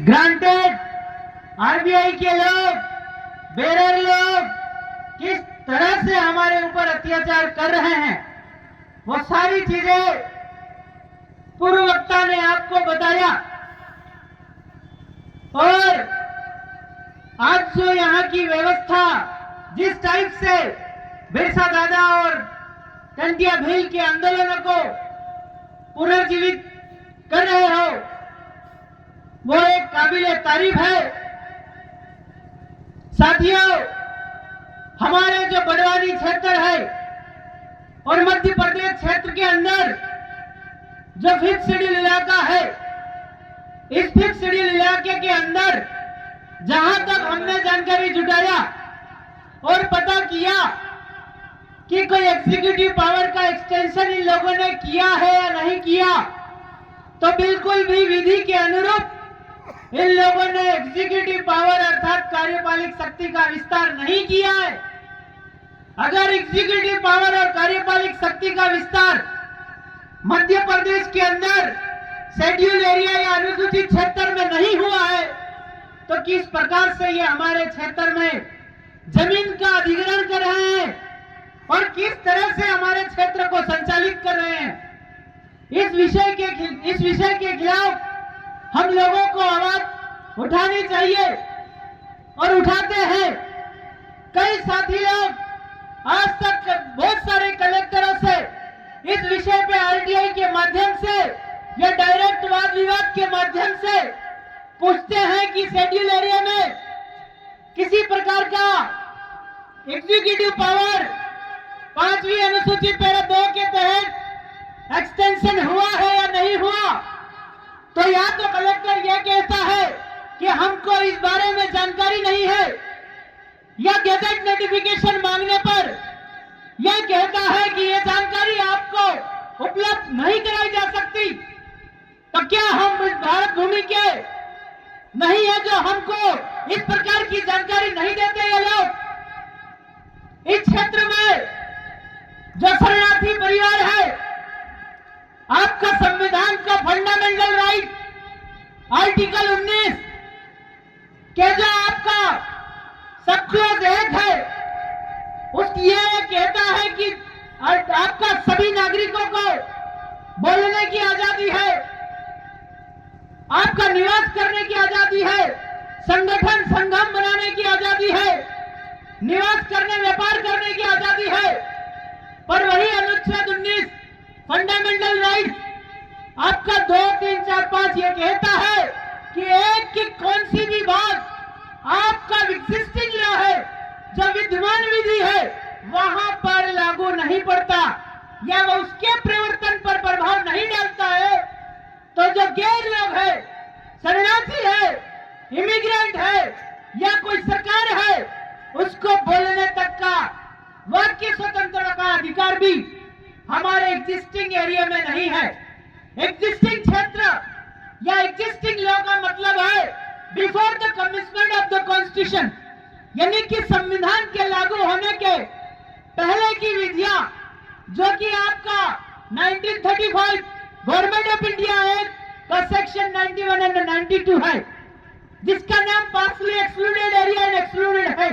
Granted RBI के लोग, bearer लोग किस तरह से हमारे ऊपर अत्याचार कर रहे हैं, वो सारी चीजें पूर्व वक्ता ने आपको बताया। और आज जो यहाँ की व्यवस्था जिस टाइप से बिरसा दादा और टंटिया भील के आंदोलनों को पुनर्जीवित कर रहे हो, वो एक काबिले तारीफ है। साथियों, हमारे जो बड़वानी क्षेत्र है और मध्य प्रदेश क्षेत्र के अंदर जो फिफ्थ शेड्यूल इलाका है, इस फिफ्थ शेड्यूल इलाके के अंदर जहां तक हमने जानकारी जुटाया और पता किया कि कोई एग्जीक्यूटिव पावर का एक्सटेंशन इन लोगों ने किया है या नहीं किया, तो बिल्कुल भी विधि के अनुरूप इन लोगों ने एग्जीक्यूटिव पावर अर्थात कार्यपालिक शक्ति का विस्तार नहीं किया है। अगर एग्जीक्यूटिव पावर और कार्यपालिक शक्ति का विस्तार मध्य प्रदेश के अंदर शेड्यूल एरिया या अनुसूचित क्षेत्र में नहीं हुआ है, तो किस प्रकार से ये हमारे क्षेत्र में जमीन का अधिग्रहण कर रहे हैं और किस तरह से हमारे क्षेत्र को संचालित कर रहे हैं। इस विषय के खिलाफ हम लोगों को आवाज उठानी चाहिए और उठाते हैं। कई साथी लोग आज तक बहुत सारे कलेक्टरों से इस विषय पे आरटीआई के माध्यम से या डायरेक्ट वाद विवाद के माध्यम से पूछते हैं कि शेड्यूल एरिया में किसी प्रकार का एग्जीक्यूटिव पावर 5वीं अनुसूची पैरा 2 के तहत एक्सटेंशन हुआ है या नहीं हुआ, तो या तो कलेक्टर यह कहता है कि हमको इस बारे में जानकारी नहीं है, या गैजेट नोटिफिकेशन मांगने पर यह कहता है कि यह जानकारी आपको उपलब्ध नहीं कराई जा सकती। तो क्या हम इस भारत भूमि के नहीं है जो हमको इस प्रकार की जानकारी नहीं देते ये लोग? इस क्षेत्र में जो शरणार्थी परिवार है, आपका संविधान का फंडामेंटल राइट आर्टिकल 19 के जो आपका सब क्लॉज 1 है, उसकी यह कहता है कि आपका सभी नागरिकों को बोलने की आजादी है, आपका निवास करने की आजादी है, संगठन संगम बनाने की आजादी है, निवास करने व्यापार करने की आजादी है। पर वही अनुच्छेद 19 फंडामेंटल राइट आपका 2, 3, 4, 5 ये कहता है कि एक की कौन सी भी बात आपका एग्जिस्टिंग लॉ है, जो विद्यमान विधि है, वहां पर लागू नहीं पड़ता या वो उसके प्रवर्तन पर प्रभाव नहीं डालता है। तो जो गैर लोग है, शरणार्थी है, इमिग्रेंट है या कोई सरकार है, उसको बोलने तक का वाक्य स्वतंत्रता का अधिकार भी हमारे एग्जिस्टिंग एरिया में नहीं है। एग्जिस्टिंग क्षेत्र या एग्जिस्टिंग लॉ का मतलब है before the commitment of the constitution, यानी कि संविधान के लागू होने के पहले की विधियां, जो कि आपका 1935 गवर्नमेंट ऑफ इंडिया एक्ट का सेक्शन 91 एंड 92 है, जिसका नाम partially excluded area and excluded है।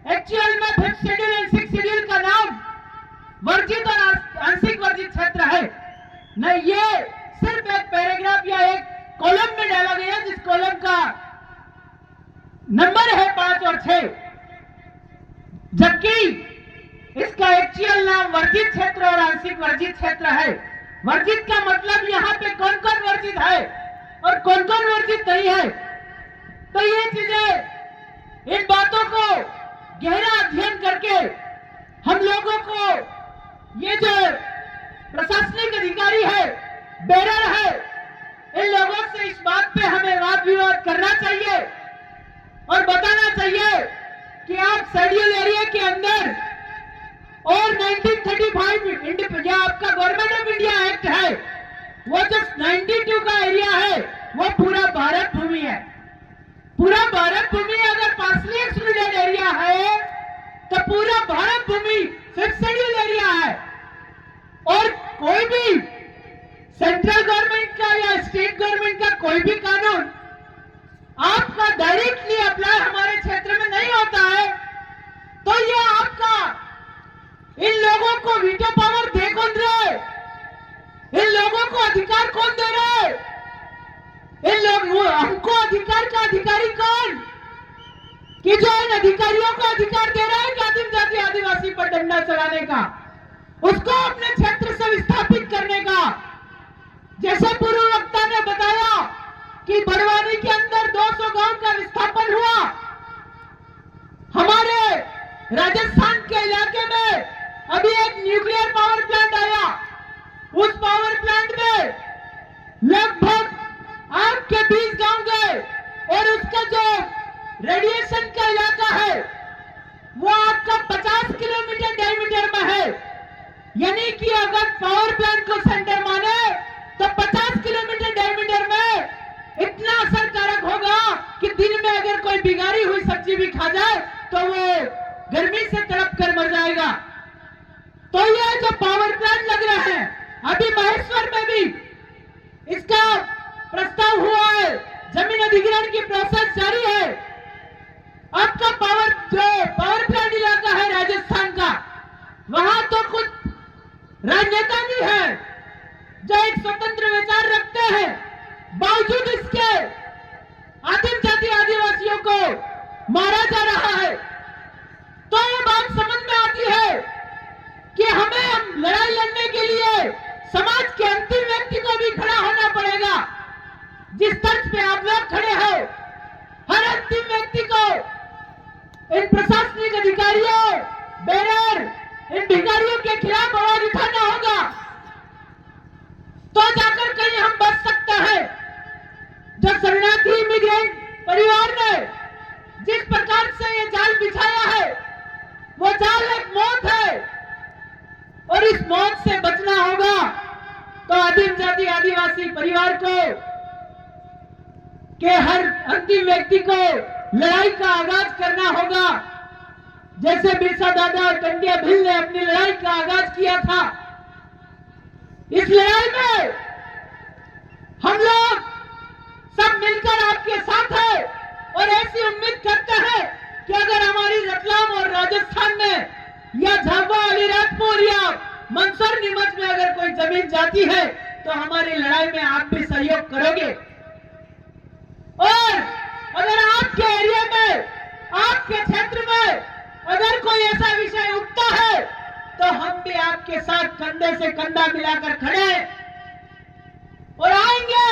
एक्चुअल में 5th schedule and 6th schedule का नाम वर्जित और आंशिक वर्जित क्षेत्र है। न ये सिर्फ एक पैराग्राफ या एक कॉलम में डाला गया, जिस कॉलम का नंबर है 5 और 6, जबकि इसका एक्चुअल नाम वर्जित क्षेत्र और आंशिक वर्जित क्षेत्र है। वर्जित का मतलब यहाँ पे कौन कौन वर्जित है और कौन कौन वर्जित नहीं है। तो ये चीजें, इन बातों को गहरा अध्ययन करके हम लोगों को, ये जो प्रशासनिक अधिकारी है, बेरर है, इन लोगों से इस बात पे हमें वाद विवाद करना चाहिए और बताना चाहिए कि आप शेड्यूल एरिया के अंदर और 1935 या आपका गवर्नमेंट ऑफ इंडिया एक्ट है, वो जो 92 का एरिया है, वो पूरा भारत भूमि है। पूरा भारत भूमि अगर पार्शली एक्सक्लूडेड एरिया है, तो पूरा भारत भूमि 5th शेड्यूल एरिया है। और कोई भी सेंट्रल गवर्नमेंट का या स्टेट गवर्नमेंट का कोई भी कानून अधिकार कौन दे रहा है? इन लोग हमको अधिकार का अधिकारी कौन कि जो इन अधिकारियों को अधिकार दे रहा है कि आदिम जाति आदिवासी पर डंडा चलाने का, उसको अपने क्षेत्र से विस्थापित करने का। जैसे पूर्व वक्ता ने बताया कि बड़वानी के अंदर 200 गांव का विस्थापन हुआ। हमारे राजस्थान के इलाके में अभी एक न्यूक्लियर पावर प्लांट आया। उस पावर प्लांट में लगभग आपके 20 गांव गए और उसका जो रेडिएशन का इलाका है वो आपका 50 किलोमीटर डायमीटर में है। यानी कि अगर पावर प्लांट को सेंटर माने तो 50 किलोमीटर डायमीटर में इतना असरकारक होगा कि दिन में अगर कोई बिगाड़ी हुई सब्जी भी खा जाए तो वो गर्मी से तड़प कर मर जाएगा। तो ये जो पावर प्लांट लग रहे हैं, अभी महेश्वर में भी इसका प्रस्ताव हुआ है, जमीन अधिग्रहण की प्रोसेस जारी है। आपका पावर प्लांट इलाका है राजस्थान का, वहां तो कुछ राजनेता भी है जो एक स्वतंत्र विचार रखते हैं, बावजूद इसके आदिम जाति आदिवासियों को मारा जा रहा है। तो ये बात समझ में आती है कि हमें लड़ाई लड़ने के लिए समाज के अंतिम व्यक्ति को भी खड़ा होना पड़ेगा। जिस तर्ज पे आप लोग खड़े हो, हर अंतिम व्यक्ति को इन प्रशासनिक अधिकारियों, बेरर, इन भिखारियों के खिलाफ आवाज उठाना होगा, तो जाकर कहीं हम बच सकते हैं। जो शरणार्थी इमिग्रेंट परिवार ने जिस प्रकार से ये जाल बिछाया है, वो जाल एक मौत है और इस मौत से बचना होगा तो आदिम जाति आदिवासी परिवार को के हर अंतिम व्यक्ति को लड़ाई का आगाज करना होगा। जैसे बिरसा दादा और कंडिया भील ने अपनी लड़ाई का आगाज किया था। इस लड़ाई में हम लोग सब मिलकर आपके साथ हैं और ऐसी उम्मीद करते हैं कि अगर हमारी रतलाम और राजस्थान में या झाबुआ अलीराजपुर या मंदसौर नीमच में अगर कोई जमीन जाती है तो हमारी लड़ाई में आप भी सहयोग करोगे। और अगर आपके एरिया में, आपके क्षेत्र में अगर कोई ऐसा विषय उठता है तो हम भी आपके साथ कंधे से कंधा मिलाकर खड़े हैं और आएंगे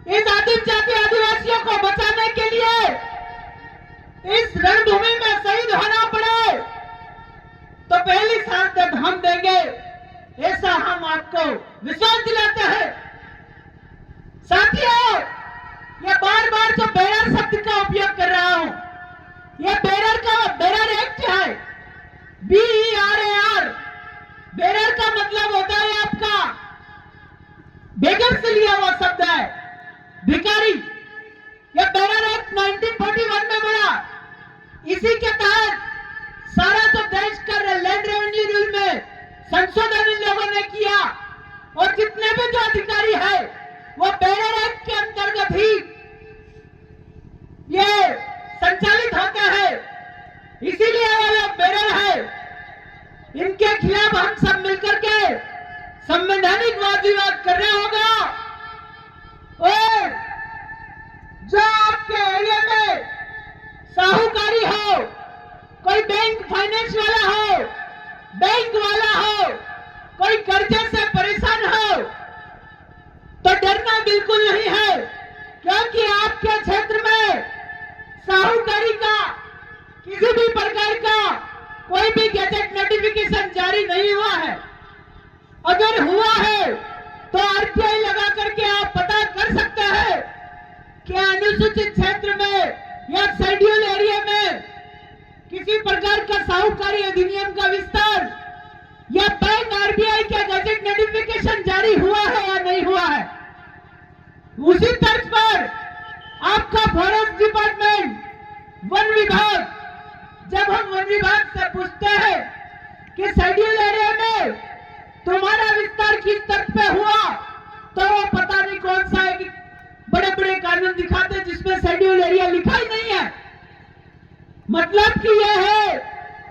इस आदिम जाति आदिवासियों को बचाने के लिए। इस रणभूमि में शहीद होना पड़े तो पहली शहादत हम देंगे, ऐसा हम आपको विश्वास दिलाते हैं। साथियों, ये बार बार जो बेरर शब्द का उपयोग कर रहा हूं, ये बेरर एक्ट है, BERAR। बेरर का मतलब होता है आपका बेगर से लिया हुआ शब्द है, भिखारी। यह बेरर एक्ट 1941 में बना। इसी के तहत सारा जो देश का लैंड रेवेन्यू रूल में संशोधन इन लोगों ने किया और जितने भी जो अधिकारी है वो बेरर एक्ट के अंतर्गत ही ये संचालित होते हैं। इसीलिए ये लोग बेरर है। इनके खिलाफ हम सब मिलकर के संवैधानिक वाद विवाद करना होगा। और जो आपके एरिया में साहूकारी हो, कोई बैंक फाइनेंस वाला हो, बैंक वाला हो, कोई कर्जे से परेशान हो, तो डरना बिल्कुल नहीं है, क्योंकि आपके क्षेत्र में साहूकारी का किसी भी प्रकार का कोई भी गैजेट नोटिफिकेशन जारी नहीं हुआ है। अगर हुआ है तो RTI लगा करके आप पता कर सकते हैं कि अनुसूचित क्षेत्र में या शेड्यूल एरिया में किसी प्रकार का साहूकारी अधिनियम का विस्तार या बैंक RBI का गैजेट नोटिफिकेशन जारी हुआ है या नहीं हुआ है। उसी तर्ज पर आपका फॉरेस्ट डिपार्टमेंट, वन विभाग, जब हम वन विभाग से पूछते हैं कि शेड्यूल एरिया में तुम्हारा विस्तार किस तर्ज पे हुआ, तो वो पता नहीं कौन सा है कि बड़े बड़े कानून दिखाते जिसमें शेड्यूल एरिया लिखा ही नहीं है। मतलब कि यह है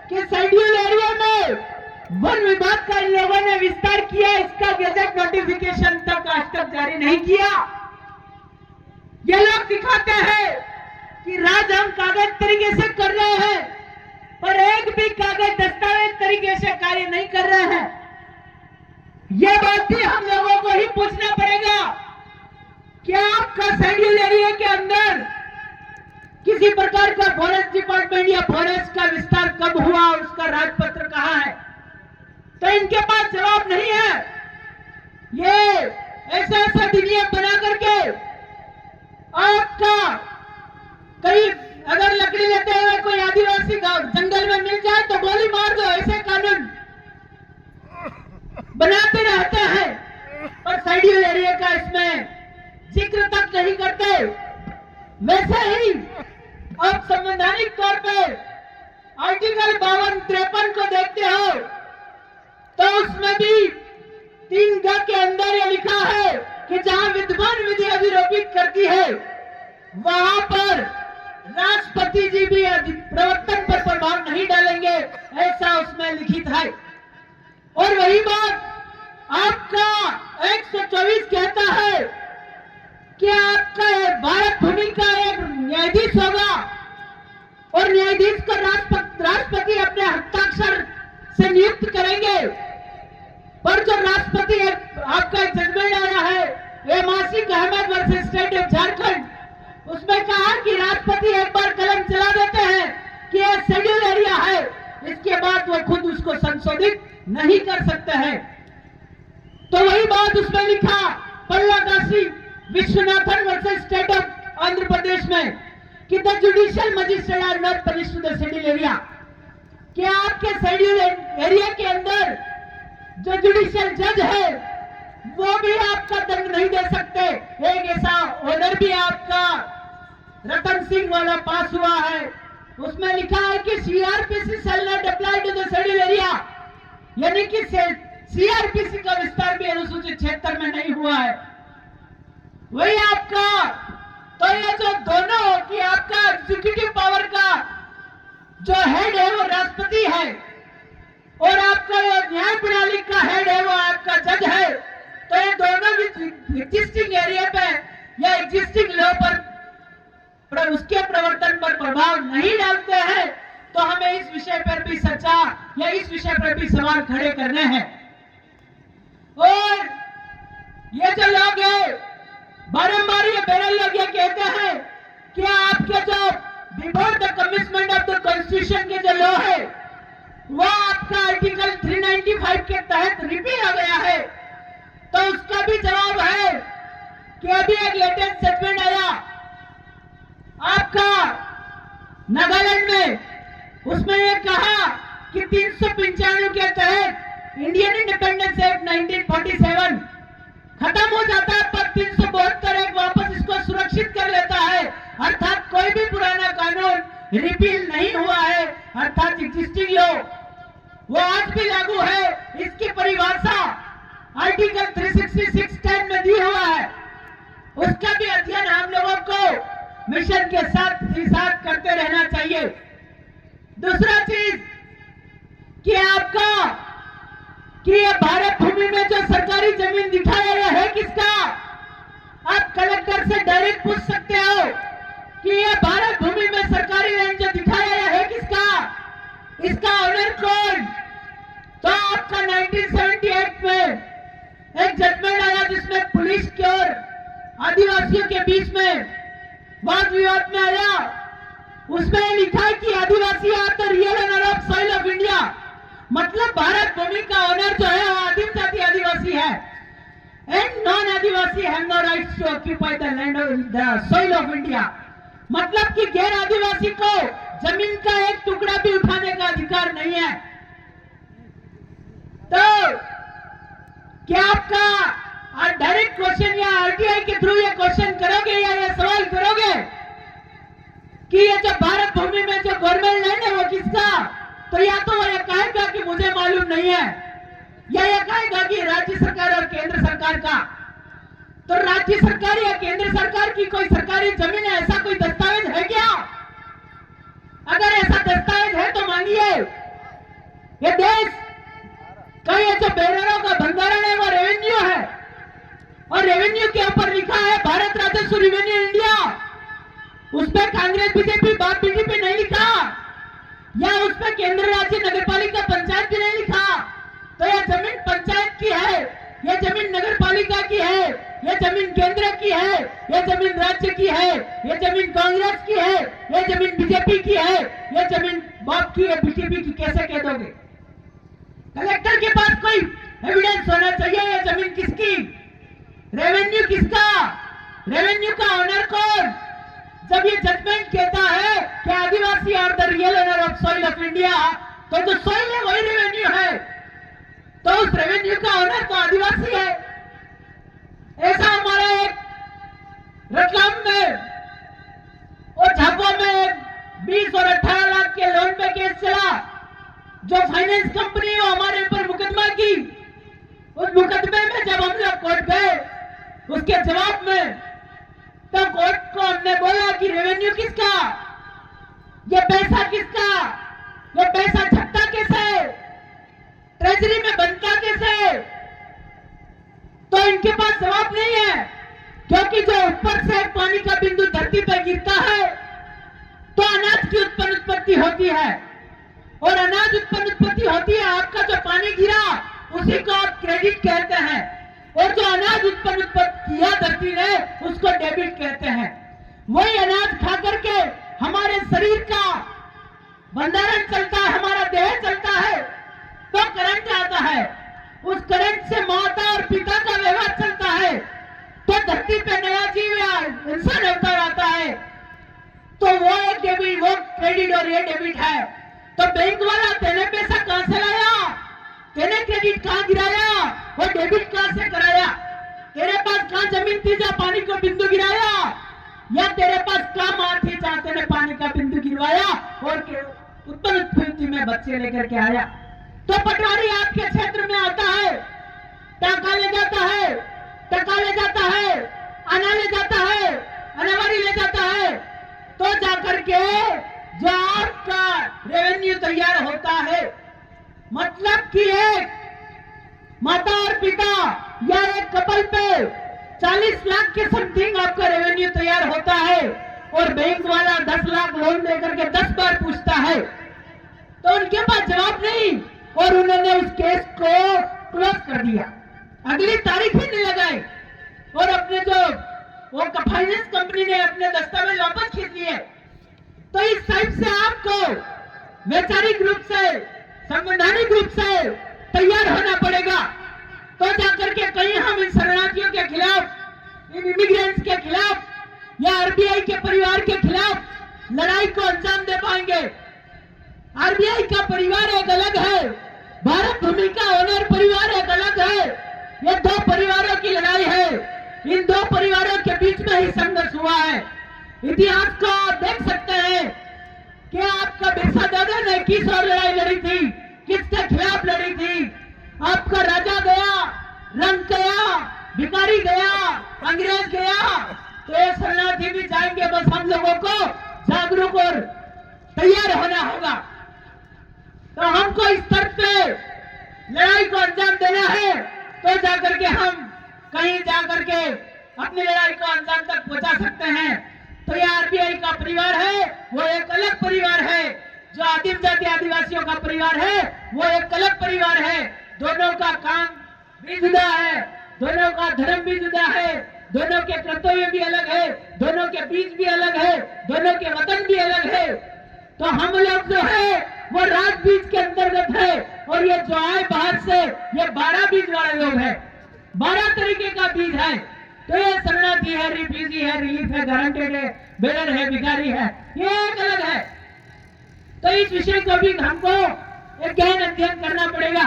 कि शेड्यूल एरिया में वन विभाग का इन लोगों ने विस्तार किया, इसका गजट नोटिफिकेशन तक आज तक जारी नहीं किया। ये लोग दिखाते हैं कि राज हम कागज तरीके से कर रहे हैं, पर एक भी कागज दस्तावेज तरीके से कार्य नहीं कर रहे हैं। यह बात भी हम लोगों को ही पूछना पड़ेगा कि आपका शेड्यूल एरिया के अंदर किसी प्रकार का फॉरेस्ट डिपार्टमेंट या फॉरेस्ट का विस्तार कब हुआ, उसका राजपत्र कहां है? तो इनके पास जवाब नहीं है। ये ऐसा अधिनियम बना करके आपका कहीं अगर लकड़ी लेते हुए कोई आदिवासी जंगल में मिल जाए तो गोली मार दो, ऐसे कानून बनाते रहते हैं, और शेड्यूल एरिया का इसमें जिक्र तक नहीं करते। वैसे ही आप संवैधानिक तौर पे आर्टिकल 52-53 को देखते हो तो उसमें भी 3 ग के अंदर ये लिखा है कि जहां विद्यमान विधि अधिरोपित करती है वहां पर राष्ट्रपति जी भी प्रवर्तन पर प्रभाव नहीं डालेंगे, ऐसा उसमें लिखित है। और वही बात आपका 124 कहता है कि आपका भारत भूमि का एक न्यायाधीश होगा और न्यायाधीश को राष्ट्रपति अपने हस्ताक्षर से नियुक्त करेंगे। पर जो राष्ट्रपति आपका एक जजमेंट आया है, ये Masik Ahmad versus state of Jharkhand, उसमें कहा कि राष्ट्रपति एक बार कलम चला देते हैं कि यह शेड्यूल एरिया है, इसके बाद वो खुद उसको संशोधित नहीं कर सकते हैं। तो वही बात उसमें लिखा Palladasi Vishwanathan versus state of Andhra Pradesh में कि the judicial magistrate are not punish to the schedule area, कि आपके शेड्यूल एरिया के अंदर जो जुडिशियल जज है वो भी आपका दंड नहीं दे सकते। एक ऐसा ऑर्डर भी आपका रतन सिंह वाला पास हुआ है, उसमें लिखा है कि CrPC shall not apply to the schedule area, यानी कि सीआरपीसी का विस्तार भी अनुसूचित क्षेत्र में नहीं हुआ है। वही आपका तो ये जो दोनों कि आपका एग्जीक्यूटिव पावर का जो हेड है वो राष्ट्रपति है और आपका न्याय प्रणाली का हेड है वो आपका जज है, तो ये दोनों भी एग्जिस्टिंग एरिया पे या एग्जिस्टिंग लॉ पर उसके प्रवर्तन पर प्रभाव नहीं डालते हैं। तो हमें इस विषय पर भी चर्चा या इस विषय पर भी सवाल खड़े करने हैं। और ये जो लोग हैं बारंबार ये बैरल लोग ये कहते हैं कि आपके जो before the commitment of the constitution के जो लॉ है वो आपका आर्टिकल 395 के तहत रिपील हो गया है। तो उसका भी जवाब है कि अभी एक लेटेस्ट जजमेंट आया आपका नागालैंड में, उसमें यह कहा कि 395 के तहत इंडियन इंडिपेंडेंस एक्ट 1947 खत्म हो जाता है, पर 372 एक वापस इसको सुरक्षित कर लेता है, अर्थात कोई भी पुराना कानून रिपील नहीं हुआ है, अर्थात एग्जिस्टिंग लॉ वो आज भी लागू है। इसकी परिभाषा आर्टिकल 366(10) में दी हुआ है, उसका भी अध्ययन हम लोगों को मिशन के साथ करते रहना चाहिए। दूसरा चीज कि आपका कि ये भारत भूमि में जो सरकारी जमीन दिखाया गया है किसका, आप कलेक्टर से डायरेक्ट पूछ सकते हो कि ये भारत भूमि में सरकारी लैंड जो दिखाया गया है किसका, इसका ऑनर कौन। तो आपका 1978 में एक जजमेंट आया जिसमें पुलिस के और आदिवासियों के बीच में वाद विवाद में आया, उसमें लिखा है कि Adivasi are the real owner of soil of India, मतलब भारत भूमि का ओनर जो है वो आदिम जाति आदिवासी है, and non adivasi have no rights to occupy the land of the soil of India, मतलब कि गैर आदिवासी को जमीन का एक टुकड़ा भी उठाने का अधिकार नहीं है। तो क्या आपका डायरेक्ट क्वेश्चन या आरटीआई के थ्रू ये क्वेश्चन करोगे या ये सवाल करोगे कि ये जो भारत भूमि में जो गवर्नमेंट लैंड है वो किसका, तो या तो वो ये कहेगा कि मुझे मालूम नहीं है, या ये कहेगा कि राज्य सरकार और केंद्र सरकार का। तो राज्य सरकार या केंद्र सरकार की कोई सरकारी जमीन है, ऐसा कोई दस्तावेज है क्या? अगर ऐसा दस्तावेज है तो मांगिए। ये देश का ये जो बैनरों का भंडारण है वो रेवेन्यू है, और रेवेन्यू के ऊपर लिखा है भारत राजस्व रेवेन्यू इंडिया। उस पर कांग्रेस बीजेपी बाप बीजेपी नहीं लिखा, या उस पर केंद्र राज्य नगरपालिका पंचायत भी नहीं लिखा। तो यह जमीन पंचायत की है, यह जमीन नगरपालिका की है, यह जमीन केंद्र की है, यह जमीन राज्य की है, यह जमीन कांग्रेस की है, यह जमीन बीजेपी की है, यह जमीन बाप की है, बीजेपी की कैसे कह दोगे? कलेक्टर के पास कोई एविडेंस होना चाहिए। यह जमीन किसकी, रेवेन्यू किसका, रेवेन्यू का ऑनर कौन? जब ये जजमेंट कहता है कि Adivasi are the real owner of soil of India, तो जो सॉइल है वही रेवेन्यू है, तो उस रेवेन्यू का ऑनर तो आदिवासी है। ऐसा हमारा एक रतलाम में और झाबुआ में 20 और 18 लाख के लोन पे केस चला। जो फाइनेंस कंपनी वो हमारे ऊपर मुकदमा की, उस मुकदमे में जब हम लोग कोर्ट गए, उसके जवाब में तो कोर्ट को हमने बोला कि रेवेन्यू किसका, ये पैसा किसका, ये पैसा छपता कैसे, ट्रेजरी में बनता कैसे? तो इनके पास जवाब नहीं है, क्योंकि जो ऊपर से पानी का बिंदु धरती पर गिरता है तो अनाज की उत्पत्ति होती है, और अनाज उत्पत्ति होती है। आपका जो पानी गिरा उसी को आप क्रेडिट कहते हैं, और जो अनाज उत्पन्न किया धरती ने उसको डेबिट कहते हैं। वही अनाज खा करके हमारे शरीर का भंडारण चलता है, हमारा देह चलता है, तो करंट आता है, उस करंट से माता और पिता का व्यवहार चलता है, तो धरती पे नया जीव या इंसान अवतार आता है। तो वो एक डेबिट, वो क्रेडिट और ये डेबिट है। तो बैंक वाला तेने पैसा कहां से लाया, तेने क्रेडिट कहां गिराया और डेबिट कहां से कराया? तेरे पास कहां जमीन थी जहां पानी को बिंदु गिराया, या तेरे पास कहां मां थी जहां तेने पानी का बिंदु गिरवाया और उत्पत्ति में बच्चे लेकर के आया? तो पटवारी आपके क्षेत्र में आता है, टाका ले जाता है, टका ले जाता है, अना ले जाता है, अनावारी ले जाता है, तो जाकर के जो आपका रेवेन्यू तैयार होता है, मतलब कि एक माता और पिता या एक कपल पे 40 लाख के समथिंग आपका रेवेन्यू तैयार होता है, और बैंक वाला 10 लाख लोन लेकर के 10 बार पूछता है, तो उनके पास जवाब नहीं, और उन्होंने उस केस को क्लोज कर दिया, अगली तारीख ही नहीं लगाई, और अपने जो वो फाइनेंस कंपनी ने अपने दस्तावेज वापस खींच लिए। तो इस टाइप से आपको वैचारिक रूप से, संवैधानिक रूप से तैयार होना पड़ेगा, तो जाकर के कहीं हम इन शरणार्थियों के खिलाफ, इन इमिग्रेंट्स के खिलाफ या आरबीआई के परिवार के खिलाफ लड़ाई को अंजाम दे पाएंगे। आरबीआई का परिवार एक अलग है, भारत भूमि का ओनर परिवार एक अलग है। ये दो परिवारों की लड़ाई है, इन दो परिवारों के बीच में ही संघर्ष हुआ है। इतिहास को आप देख सकते हैं कि आपका बिरसा दादा ने किस और लड़ाई लड़ी थी, किसके खिलाफ लड़ी थी। आपका राजा गया, रंग गया, भिखारी गया, अंग्रेज गया, तो ये शरणार्थी भी जाएंगे। बस हम लोगों को जागरूक और तैयार होना होगा। तो हमको इस तरफ पे लड़ाई को अंजाम देना है, तो जाकर के हम कहीं जाकर के अपनी लड़ाई को अंजाम तक पहुंचा सकते हैं। तो ये आरबीआई का परिवार है, वो एक अलग परिवार है। जो आदिम जाति आदिवासियों का परिवार है, वो एक अलग परिवार है। दोनों का काम भी जुदा है, दोनों का धर्म भी जुदा है, दोनों के कर्तव्य भी अलग है, दोनों के बीज भी अलग है, दोनों के वतन भी अलग है। तो हम लोग जो है वो राज बीज के अंतर्गत है, और ये जो आए बाहर से ये 12 बीज वाले लोग हैं, 12 तरीके का बीज है। तो ये शरणार्थी है, रिफ्यूजी है, रिलीफ है, गारंटेड है, बेरर है, भिखारी है, ये एक अलग है। तो इस विषय को भी हमको एक गहन अध्ययन करना पड़ेगा।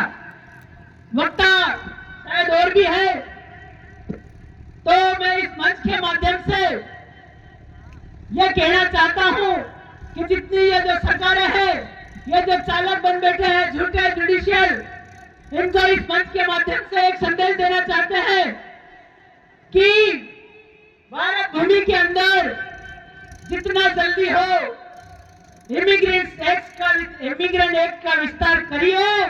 वक्ता शायद और भी है, तो मैं इस मंच के माध्यम से यह कहना चाहता हूं कि जितनी ये जो सरकारें हैं, ये जो चालक बन बैठे हैं झूठे जुडिशियल, इनको इस मंच के माध्यम से एक संदेश देना चाहते हैं कि भारत भूमि के अंदर जितना जल्दी हो इमिग्रेंट एक्ट का विस्तार करिए,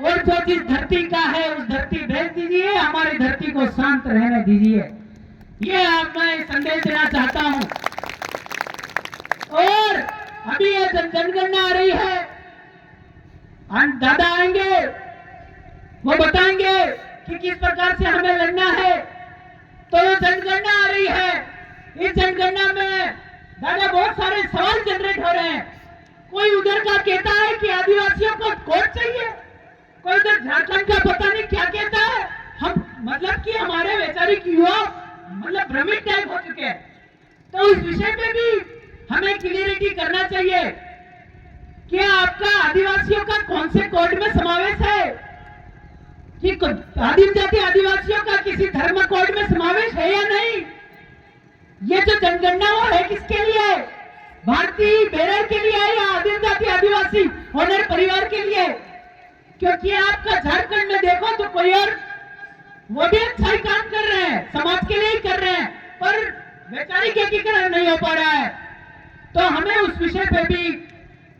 और जो जिस धरती का है उस धरती भेज दीजिए, हमारी धरती को शांत रहने दीजिए। ये आप मैं संदेश देना चाहता हूं। और अभी ये जनगणना आ रही है, दादा आएंगे, वो बताएंगे कि किस प्रकार से हमें लड़ना है। तो ये जनगणना आ रही है, इस जनगणना में दादा बहुत सारे सवाल जनरेट हो रहे हैं। कोई उधर का कहता है कि आदिवासियों को कोर्ट चाहिए, कोई उधर झारखंड का पता नहीं क्या कहता है। हम मतलब कि हमारे वैचारिक युवा मतलब भ्रमित टाइप हो चुके हैं। तो इस विषय पे भी हमें क्लियरिटी करना चाहिए कि आपका आदिवासियों का कौन से कोड में समावेश है, कि आदिम जाति आदिवासियों का किसी धर्म कोड में समावेश है या नहीं। ये जो जनगणना वो है किसके लिए है, भारतीय बेरर के लिए है या आदिम जाति आदिवासी होनर परिवार के लिए? क्योंकि आपका झारखंड में देखो तो कोई और वो भी अच्छा ही काम कर रहे हैं, समाज के लिए ही कर रहे हैं, पर वैचारिक एकीकरण नहीं हो पा रहा है। तो हमें उस विषय पे भी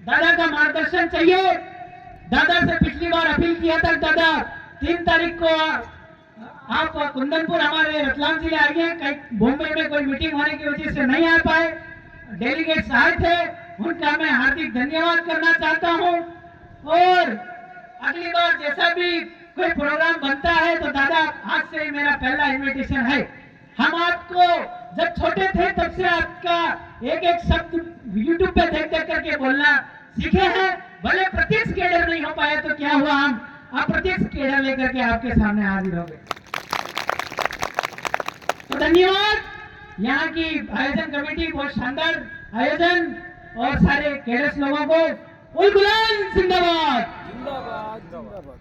दादा का मार्गदर्शन चाहिए। दादा से पिछली बार अपील किया था, दादा 3 तारीख को आप कुंदनपुर हमारे रतलाम जिले आ गए, कहीं बॉम्बे में कोई मीटिंग होने की वजह से नहीं आ पाए, डेलीगेट्स आए थे, उनका मैं हार्दिक धन्यवाद करना चाहता हूं। और अगली बार जैसा भी कोई प्रोग्राम बनता है तो दादा आज से मेरा पहला इनविटेशन है। हम आपको जब छोटे थे तब से आपका एक एक शब्द यूट्यूब पे देख देख करके बोलना सीखे हैं। भले प्रत्यक्ष केडर नहीं हो पाया तो क्या हुआ, हम अप्रत्यक्ष केडर लेकर के आपके सामने हाजिर हो गए। तो धन्यवाद यहाँ की आयोजन कमेटी, बहुत शानदार आयोजन, और सारे केडर्स लोगों को। उल गुलाम जिंदाबाद। जिंदाबाद जिंदाबाद।